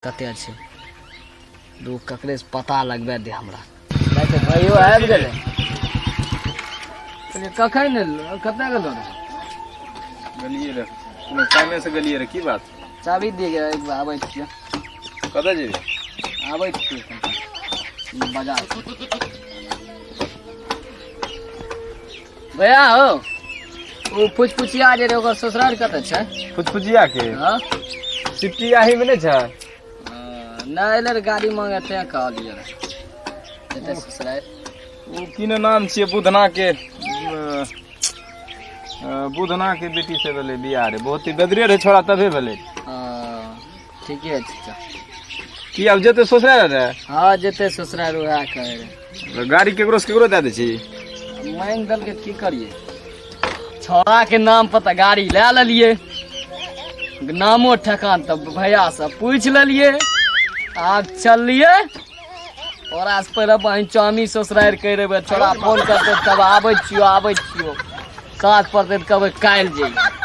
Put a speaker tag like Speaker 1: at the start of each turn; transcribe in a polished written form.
Speaker 1: कते छै दू ककरे से पता लगबे दे हमरा नहीं तो भाइयो आबि गेलै कखन कते गेलो रे
Speaker 2: गलिए रे टाइमे से गलिए रे की बात
Speaker 1: चाबी दे गे एक बार आबै छियै
Speaker 2: कतऽ जेबी
Speaker 1: आबै छियै बाजार भैया हो ओ पुछपुछिया जे रे ओकर ससुराल कते छै
Speaker 2: फुचफुचिया के
Speaker 1: हां
Speaker 2: सिट्टी आही में नहीं छै
Speaker 1: नहीं एले रे गाड़ी मांगे ते कहलिए रे एते ससुराल
Speaker 2: ओ की ने नाम छियै बुधना के बुधना के बेटी से भेलै बियाह रे बहुत ही गदरे रे छोड़ा तबे भेलै
Speaker 1: ठीके छै
Speaker 2: की अब जेते ससुराल रे
Speaker 1: हां जेते ससुराल उहा कहे रे
Speaker 2: गाड़ी केकरो से केकरो दे दै छी
Speaker 1: मांग दल के की करिए छोड़ा के नाम पर त गाड़ी ले लेलिए नामो ठकान तब भैया से पूछ लेलिए आब चलिए और आज पहले बहन चामी ससुराल कह रहे छोड़ा फोन करते तब आबै छियो साथ पड़ते कहबै काल्हि जइए